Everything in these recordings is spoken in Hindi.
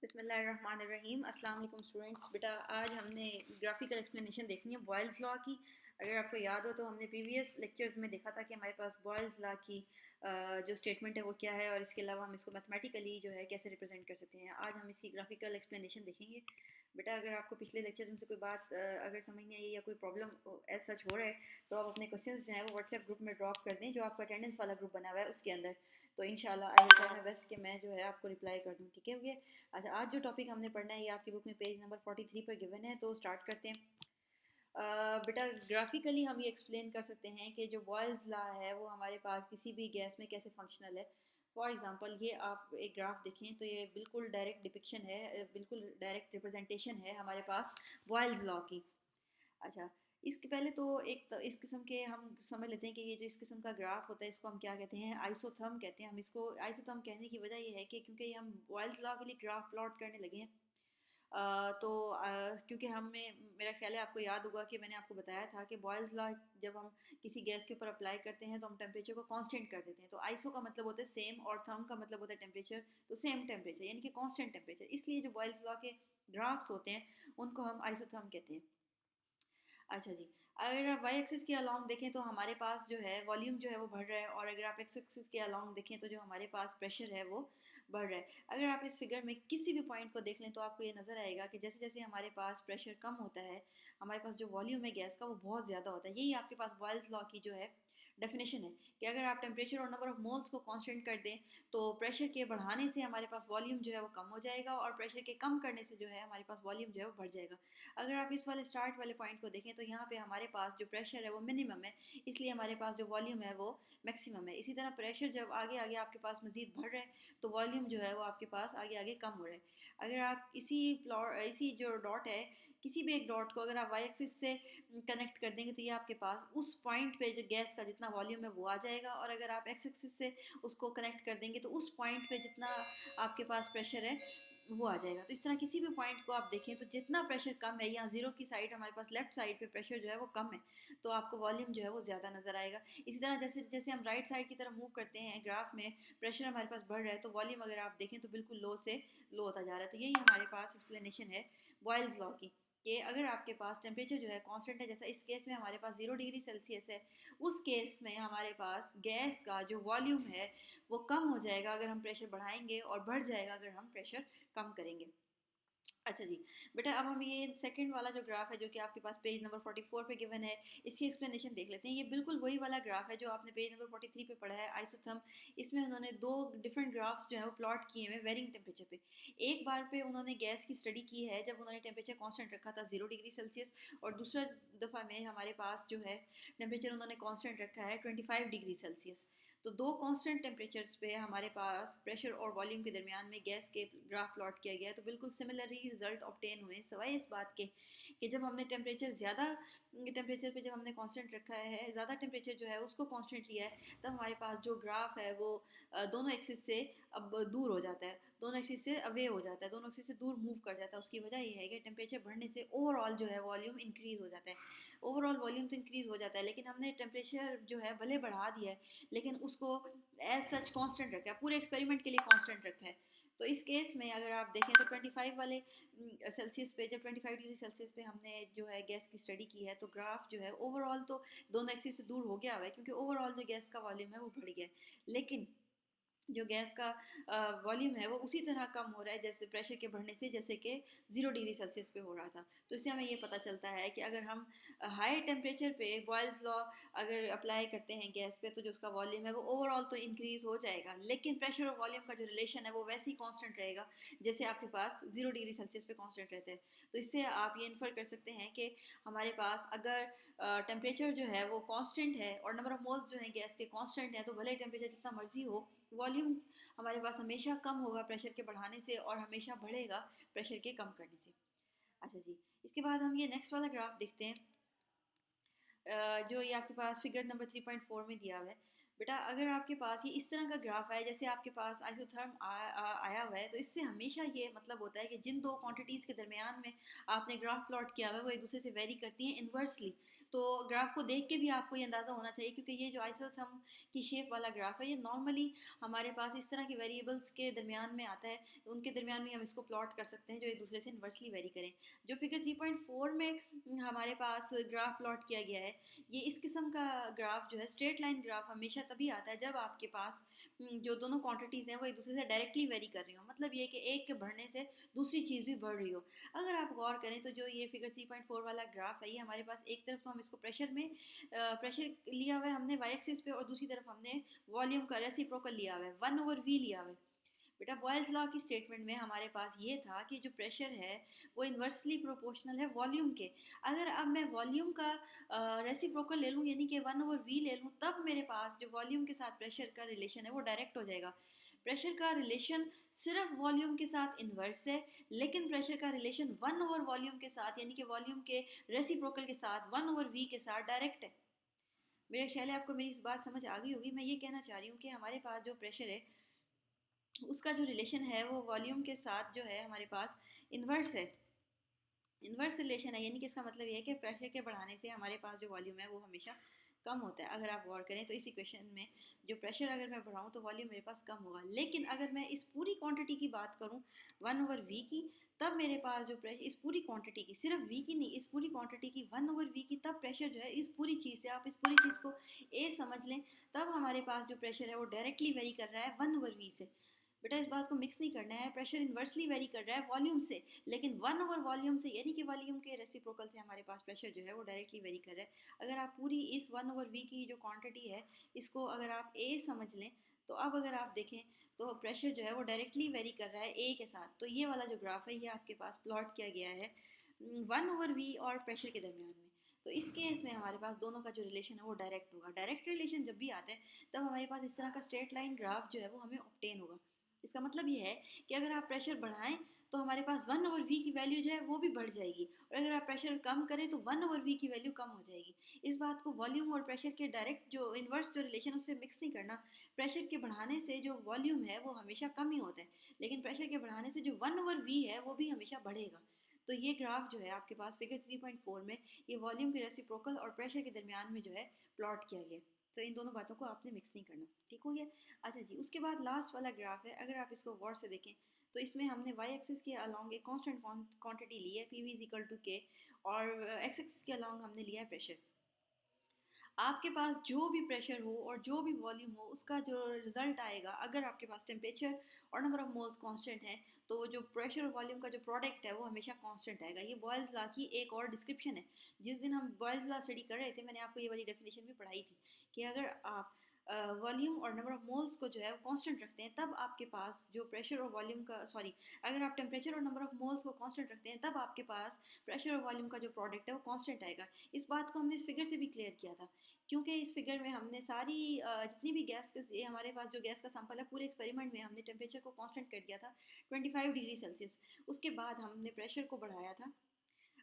बिस्मिल्लाहिर्रहमानिर्रहीम। अस्सलाम वालेकुम स्टूडेंट्स। बेटा आज हमने ग्राफिकल एक्सप्लेनेशन देखनी है बॉयल्स लॉ की। अगर आपको याद हो तो हमने प्रीवियस लेक्चर्स में देखा था कि हमारे पास बॉयल्स लॉ की जो स्टेटमेंट है वो क्या है, और इसके अलावा हम इसको मैथमेटिकली जो है कैसे रिप्रेजेंट कर सकते हैं। आज हम इसकी ग्राफिकल एक्सप्लेनेशन देखेंगे। बेटा अगर आपको पिछले लेक्चर में से कोई बात अगर समझ नहीं आई या कोई प्रॉब्लम एज सच हो रहा है तो आप अपने क्वेश्चंस जो हैं वो व्हाट्सएप ग्रुप में ड्रॉप कर दें, जो आपका अटेंडेंस वाला ग्रुप बना हुआ है उसके अंदर। तो इंशाल्लाह I will try my best कि मैं जो है आपको रिप्लाई कर दूँ। ठीक है भैया। अच्छा, आज जो टॉपिक हमने पढ़ना है ये आपकी बुक में पेज नंबर 43 पर गिवन है, तो स्टार्ट करते हैं। बेटा ग्राफिकली हम ये एक्सप्लेन कर सकते हैं कि जो बॉयल्स लॉ है वो हमारे पास किसी भी गैस में कैसे फंक्शनल है। फॉर एग्जांपल ये आप एक ग्राफ देखें तो ये बिल्कुल डायरेक्ट डिपिक्शन है, बिल्कुल डायरेक्ट रिप्रेजेंटेशन है हमारे पास बॉयल्स लॉ की। अच्छा, इसके पहले तो इस किस्म के हम समझ लेते हैं कि ये जो इस किस्म का ग्राफ होता है इसको हम क्या कहते हैं, आइसोथर्म कहते हैं। हम इसको आइसोथर्म कहने की वजह ये है कि क्योंकि ये हम बॉयल्स लॉ के लिए ग्राफ प्लॉट करने लगे हैं। क्योंकि हमें, मेरा ख्याल है आपको याद होगा कि मैंने आपको बताया था कि बॉयल्स लॉ जब हम किसी गैस के ऊपर अप्लाई करते हैं तो हम टेम्परेचर को कांस्टेंट कर देते हैं। तो आइसो का मतलब होता है सेम और थर्म का मतलब होता है टेम्परेचर, तो सेम टेम्परेचर यानी कि कांस्टेंट टेम्परेचर। इसलिए जो बॉयल्स लॉ के ग्राफ्स होते हैं उनको हम आइसोथर्म कहते हैं। अच्छा जी, अगर आप वाई एक्सिस के अलोंग देखें तो हमारे पास जो है वॉल्यूम जो है वो बढ़ रहा है, और अगर आप एक्स एक्सिस के अलोंग देखें तो जो हमारे पास प्रेशर है वो बढ़ रहा है। अगर आप इस फिगर में किसी भी पॉइंट को देख लें तो आपको ये नज़र आएगा कि जैसे जैसे हमारे पास प्रेशर कम होता है, हमारे पास जो वॉल्यूम है गैस का वो बहुत ज़्यादा होता है। यही आपके पास बॉयल्स लॉ की जो है डेफिनेशन है कि अगर आप टेम्परेचर और नंबर ऑफ मोल्स को कांस्टेंट कर दें तो प्रेशर के बढ़ाने से हमारे पास वॉल्यूम जो है वो कम हो जाएगा, और प्रेशर के कम करने से जो है हमारे पास वॉल्यूम जो है वो बढ़ जाएगा। अगर आप इस वाले स्टार्ट वाले पॉइंट को देखें तो यहाँ पे हमारे पास जो प्रेशर है वो मिनिमम है, इसलिए हमारे पास जो वॉल्यूम है वो मैक्सिमम है। इसी तरह प्रेशर जब आगे आगे आपके पास मजीद बढ़ रहा है तो वॉल्यूम जो है वो आपके पास आगे आगे कम हो रहा है। अगर आप इसी जो डॉट है, किसी भी एक डॉट को अगर आप वाई एक्सिस से कनेक्ट कर देंगे तो ये आपके पास उस पॉइंट पे जो गैस का जितना वॉल्यूम है वो आ जाएगा, और अगर आप एक्स एक्सिस से उसको कनेक्ट कर देंगे तो उस पॉइंट पे जितना आपके पास प्रेशर है वो आ जाएगा। तो इस तरह किसी भी पॉइंट को आप देखें तो जितना प्रेशर कम है, यहाँ जीरो की साइड हमारे पास लेफ्ट साइड पे प्रेशर जो है वो कम है, तो आपको वॉल्यूम जो है वो ज़्यादा नज़र आएगा। इसी तरह जैसे जैसे हम राइट साइड की तरफ मूव करते हैं ग्राफ में, प्रेशर हमारे पास बढ़ रहा है तो वॉल्यूम अगर आप देखें तो बिल्कुल लो से लो होता जा रहा है। तो यही हमारे पास एक्सप्लेनेशन है बॉयल्स लॉ की, कि अगर आपके पास टेम्परेचर जो है कांस्टेंट है, जैसा इस केस में हमारे पास 0 डिग्री सेल्सियस है, उस केस में हमारे पास गैस का जो वॉल्यूम है वो कम हो जाएगा अगर हम प्रेशर बढ़ाएंगे, और बढ़ जाएगा अगर हम प्रेशर कम करेंगे। अच्छा जी, बेटा अब हम ये सेकंड वाला जो ग्राफ है जो कि आपके पास पेज नंबर 44 पे गिवन है, इसकी एक्सप्लेनेशन देख लेते हैं। ये बिल्कुल वही वाला ग्राफ है जो आपने पेज नंबर 43 पे पढ़ा है, आइसोथर्म। इसमें उन्होंने दो डिफरेंट ग्राफ्स जो है वो प्लॉट किए हुए वेरिंग टेम्परेचर पे। एक बार पे उन्होंने गैस की स्टडी की है जब उन्होंने टेम्परेचर कांस्टेंट रखा था 0 डिग्री सेल्सियस, और दूसरा दफ़ा में हमारे पास जो है टेम्परेचर उन्होंने कांस्टेंट रखा है 25 डिग्री सेल्सियस। तो दो कांस्टेंट टेम्परेचर्स पे हमारे पास प्रेशर और वॉल्यूम के दरमियान में गैस के ग्राफ प्लॉट किया गया है, तो बिल्कुल सिमिलर ही रिजल्ट ऑब्टेन हुए, सिवाय इस बात के कि जब हमने टेम्परेचर ज़्यादा टेम्परेचर पे जब हमने कांस्टेंट रखा है, ज़्यादा टेम्परेचर जो है उसको कांस्टेंट लिया है, तब हमारे पास जो ग्राफ है वो दोनों एक्सिस से अब दूर हो जाता है, दोनों एक्सिस से अवे हो जाता है, दोनों एक्सिस से दूर मूव कर जाता है। उसकी वजह ये है कि टेम्परेचर बढ़ने से ओवरऑल जो है वॉल्यूम इंक्रीज़ हो जाता है। ओवरऑल वॉल्यूम तो इंक्रीज़ हो जाता है, लेकिन हमने टेम्परेचर जो है भले बढ़ा दिया है लेकिन उसको एज सच कांस्टेंट रखा है, पूरे एक्सपेरिमेंट के लिए कांस्टेंट रखा है। तो इस केस में अगर आप देखें तो 25 वाले सेल्सियस पे, जब 25 डिग्री सेल्सियस पे हमने जो है गैस की स्टडी की है, तो ग्राफ जो है ओवरऑल तो दोनों एक्सिस से दूर हो गया हुआ है, क्योंकि ओवरऑल जो गैस का वॉल्यूम है वो बढ़ गया है। लेकिन जो गैस का वॉल्यूम है वो उसी तरह कम हो रहा है जैसे प्रेशर के बढ़ने से, जैसे कि 0 डिग्री सेल्सियस पे हो रहा था। तो इससे हमें ये पता चलता है कि अगर हम हाई टेम्परेचर पे बॉयल्स लॉ अगर अप्लाई करते हैं गैस पे, तो जो उसका वॉल्यूम है वो ओवरऑल तो इंक्रीज़ हो जाएगा, लेकिन प्रेशर और वॉल्यूम का जो रिलेशन है वो वैसे ही कांस्टेंट रहेगा जैसे आपके पास 0 डिग्री सेल्सियस पे कांस्टेंट रहता है। तो इससे आप ये इन्फर कर सकते हैं कि हमारे पास अगर टेम्परेचर जो है वो कांस्टेंट है और नंबर ऑफ मोल्स जो है गैस के कांस्टेंट है, तो भले टेम्परेचर जितना मर्जी हो, वॉल्यूम हमारे पास हमेशा कम होगा प्रेशर के बढ़ाने से, और हमेशा बढ़ेगा प्रेशर के कम करने से। अच्छा जी, इसके बाद हम ये नेक्स्ट वाला ग्राफ देखते हैं, जो ये आपके पास फिगर नंबर 3.4 में दिया हुआ है। बेटा अगर आपके पास ये इस तरह का ग्राफ है, जैसे आपके पास आइसोथर्म आया हुआ है, तो इससे हमेशा ये मतलब होता है कि जिन दो क्वांटिटीज़ के दरमियान में आपने ग्राफ प्लॉट किया हुआ है वो एक दूसरे से वेरी करती हैं इन्वर्सली। तो ग्राफ को देख के भी आपको ये अंदाज़ा होना चाहिए, क्योंकि ये जो आइसोथर्म की शेप वाला ग्राफ है ये नॉर्मली हमारे पास इस तरह के वेरिएबल्स के दरमियान में आता है, उनके दरमियान में हम इसको प्लॉट कर सकते हैं जो एक दूसरे से इन्वर्सली वेरी करें। जो फिगर 3.4 में हमारे पास ग्राफ प्लॉट किया गया है, ये इस किस्म का ग्राफ जो है, स्ट्रेट लाइन ग्राफ हमेशा तभी आता है जब आपके पास जो दोनों क्वांटिटीज़ हैं वो एक दूसरे से डायरेक्टली वेरी कर रही हो। मतलब ये कि एक के बढ़ने से दूसरी चीज़ भी बढ़ रही हो। अगर आप गौर करें तो जो ये फिगर 3.4 वाला ग्राफ है, ये हमारे पास एक तरफ तो हम इसको प्रेशर में प्रेशर लिया हुआ है हमने वाई एक्सिस पे, और दूसरी तरफ हमने वॉल्यूम का रेसिप्रोकल लिया हुआ है, 1/v लिया हुआ है। बेटा बॉयल्स लॉ की स्टेटमेंट में हमारे पास ये था कि जो प्रेशर है वो इन्वर्सली प्रोपोर्शनल है वॉल्यूम के। अगर अब मैं वॉल्यूम का रेसिप्रोकल ले लूँ, यानी कि 1/v ले लूँ, तब मेरे पास जो वॉल्यूम के साथ प्रेशर का रिलेशन है वो डायरेक्ट हो जाएगा। प्रेशर का रिलेशन सिर्फ वॉल्यूम के साथ इन्वर्स है, लेकिन प्रेशर का रिलेशन 1/वॉल्यूम के साथ, यानी कि वॉल्यूम के रेसिप्रोकल के साथ 1/v के साथ डायरेक्ट है। मेरा ख्याल है आपको मेरी इस बात समझ आ गई होगी। मैं ये कहना चाह रही हूँ कि हमारे पास जो प्रेशर है उसका जो रिलेशन है वो वॉल्यूम के साथ जो है हमारे पास इन्वर्स है, इन्वर्स रिलेशन है। यानी कि इसका मतलब ये है कि प्रेशर के बढ़ाने से हमारे पास जो वॉल्यूम है वो हमेशा कम होता है। अगर आप गौर करें तो इस इक्वेशन में जो प्रेशर अगर मैं बढ़ाऊँ तो वॉल्यूम मेरे पास कम होगा, लेकिन अगर मैं इस पूरी क्वांटिटी की बात करूँ 1/v की, तब मेरे पास जो प्रेशर इस पूरी क्वांटिटी की, सिर्फ v की नहीं, इस पूरी क्वांटिटी की 1/v की, तब प्रेशर जो है इस पूरी चीज़ से, आप इस पूरी चीज़ को a समझ लें, तब हमारे पास जो प्रेशर है वो डायरेक्टली वेरी कर रहा है 1/v से। बेटा इस बात को मिक्स नहीं करना है, प्रेशर इन्वर्सली वेरी कर रहा है वॉल्यूम से, लेकिन 1/वॉल्यूम से, यानी कि वॉल्यूम के रेसिप्रोकल से हमारे पास प्रेशर जो है वो डायरेक्टली वेरी कर रहा है। अगर आप पूरी इस 1/v की जो क्वांटिटी है इसको अगर आप a समझ लें, तो अब अगर आप देखें तो प्रेशर जो है वो डायरेक्टली वेरी कर रहा है a के साथ। तो ये वाला जो ग्राफ है ये आपके पास प्लॉट किया गया है 1/v और प्रेशर के दरमियान में। तो इस केस में हमारे पास दोनों का जो रिलेशन है वो डायरेक्ट होगा। डायरेक्ट रिलेशन जब भी आता है तब हमारे पास इस तरह का स्ट्रेट लाइन ग्राफ जो है वो हमें ऑब्टेन होगा। इसका मतलब ये है कि अगर आप प्रेशर बढ़ाएं तो हमारे पास 1/v की वैल्यू जो है वो भी बढ़ जाएगी, और अगर आप प्रेशर कम करें तो 1/v की वैल्यू कम हो जाएगी। इस बात को वॉल्यूम और प्रेशर के डायरेक्ट जो इन्वर्स जो रिलेशन उससे मिक्स नहीं करना। प्रेशर के बढ़ाने से जो वॉल्यूम है वो हमेशा कम ही होता है, लेकिन प्रेशर के बढ़ाने से जो 1/v है वो भी हमेशा बढ़ेगा। तो ये ग्राफ जो है आपके पास फिगर 3.4 में ये वॉल्यूम के रेसिप्रोकल और प्रेशर के दरमियान में जो है प्लॉट किया गया। तो इन दोनों बातों को आपने मिक्स नहीं करना, ठीक हो गया। अच्छा जी, उसके बाद लास्ट वाला ग्राफ है, अगर आप इसको गौर से देखें तो इसमें हमने वाई एक्सिस के अलॉन्ग एक कांस्टेंट क्वांटिटी ली है, P V is equal to K, और एक्स एक्सिस के अलॉन्ग हमने लिया है प्रेशर। आपके पास जो भी प्रेशर हो और जो भी वॉल्यूम हो उसका जो रिजल्ट आएगा, अगर आपके पास टेम्परेचर और नंबर ऑफ मोल्स कांस्टेंट है, तो जो प्रेशर और वॉल्यूम का जो प्रोडक्ट है वो हमेशा कांस्टेंट आएगा। ये बॉयल्स लॉ की एक और डिस्क्रिप्शन है। जिस दिन हम बॉयल्स लॉ स्टडी कर रहे थे मैंने आपको ये वाली डेफिनेशन भी पढ़ाई थी कि अगर आप वॉल्यूम और नंबर ऑफ मोल्स को जो है कांस्टेंट रखते हैं, तब आपके पास जो प्रेशर और वॉल्यूम का, सॉरी, अगर आप टेम्परेचर और नंबर ऑफ मोल्स को कांस्टेंट रखते हैं तब आपके पास प्रेशर और वॉल्यूम का जो प्रोडक्ट है वो कांस्टेंट आएगा। इस बात को हमने इस फिगर से भी क्लियर किया था, क्योंकि इस फिगर में हमने सारी जितनी भी गैस के, हमारे पास जो गैस का सैंपल है, पूरे एक्सपेरिमेंट में हमने टेम्परेचर को कांस्टेंट कर दिया था 25 डिग्री सेल्सियस। उसके बाद हमने प्रेशर को बढ़ाया था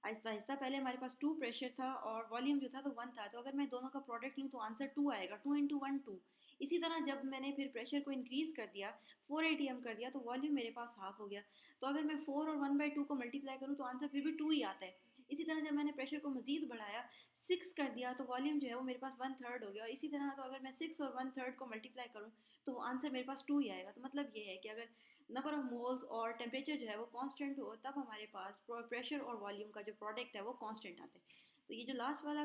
आहिस्ता आहिस्ता। पहले हमारे पास 2 प्रेशर था और वॉल्यूम जो था तो 1 था, तो अगर मैं दोनों का प्रोडक्ट लूँ तो आंसर 2 आएगा, 2 इंटू 1 2। इसी तरह जब मैंने फिर प्रेशर को इंक्रीज़ कर दिया, 4 atm कर दिया, तो वॉल्यूम मेरे पास हाफ हो गया। तो अगर मैं 4 और 1/2 को मल्टीप्लाई करूँ तो आंसर फिर भी 2 ही आता है। इसी तरह जब मैंने प्रेशर को मज़ीद बढ़ाया, 6 कर दिया, तो वॉल्यूम जो है वो मेरे पास 1/3 हो गया। और इसी तरह तो अगर मैं 6 और 1/3 को मल्टीप्लाई करूँ तो आंसर मेरे पास 2 ही आएगा। तो मतलब ये है कि अगर नंबर ऑफ मोल्स और टेम्परेचर जो है वो कांस्टेंट हो, तब हमारे पास प्रेशर और वॉल्यूम का जो प्रोडक्ट है वो कांस्टेंट आता है। तो ये जो लास्ट वाला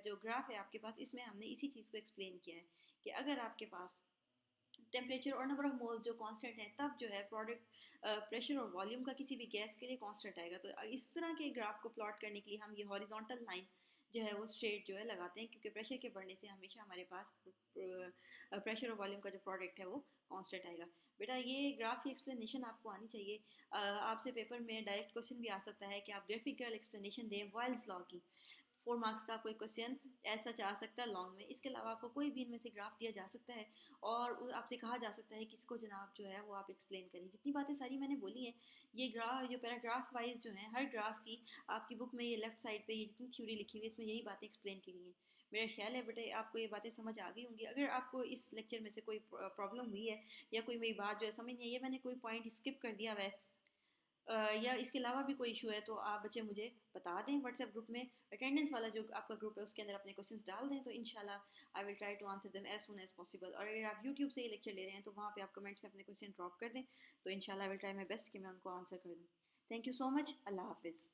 जो ग्राफ है आपके पास, इसमें हमने इसी चीज़ को एक्सप्लेन किया है कि अगर आपके पास टेम्परेचर और नंबर ऑफ मोल्स जो कांस्टेंट है, तब जो है प्रोडक्ट प्रेशर और वॉल्यूम का किसी भी गैस के लिए कांस्टेंट आएगा। तो इस तरह के ग्राफ को प्लॉट करने के लिए हम ये हॉरिजॉन्टल लाइन जो है वो स्ट्रेट जो है लगाते हैं, क्योंकि प्रेशर के बढ़ने से हमेशा हमारे पास प्रेशर और वॉल्यूम का जो प्रोडक्ट है वो कांस्टेंट आएगा। बेटा ये ग्राफ की एक्सप्लेनेशन आपको आनी चाहिए। आपसे पेपर में डायरेक्ट क्वेश्चन भी आ सकता है कि आप ग्राफिकल एक्सप्लेनेशन दें बॉयल्स लॉ की। 4 मार्क्स का कोई क्वेश्चन ऐसा चाह सकता है लॉन्ग में। इसके अलावा आपको कोई भी इनमें से ग्राफ दिया जा सकता है और आपसे कहा जा सकता है कि इसको जनाब जो है वो आप एक्सप्लेन करें। जितनी बातें सारी मैंने बोली हैं, ये ग्राफ जो पैराग्राफ वाइज जो हैं, हर ग्राफ की आपकी बुक में ये लेफ्ट साइड पे ये जितनी थ्योरी लिखी हुई है इसमें यही बातें एक्सप्लेन की गई हैं। मेरा ख्याल है बेटे आपको ये बातें समझ आ गई होंगी। अगर आपको इस लेक्चर में से कोई प्रॉब्लम हुई है या कोई मेरी बात जो है समझ नहीं आई, या मैंने कोई पॉइंट स्किप कर दिया हुआ है, या इसके अलावा भी कोई इशू है, तो आप बच्चे मुझे बता दें व्हाट्सएप ग्रुप में। अटेंडेंस वाला जो आपका ग्रुप है उसके अंदर अपने क्वेश्चंस डाल दें, तो इंशाल्लाह I will try to answer them as soon as possible. और अगर आप यूट्यूब से ये लेक्चर ले रहे हैं तो वहाँ पे आप कमेंट्स में अपने क्वेश्चन ड्रॉप कर दें, तो इंशाल्लाह I will try my best कि मैं उनको आंसर कर दूँ। Thank you so much. अल्लाह हाफिज़।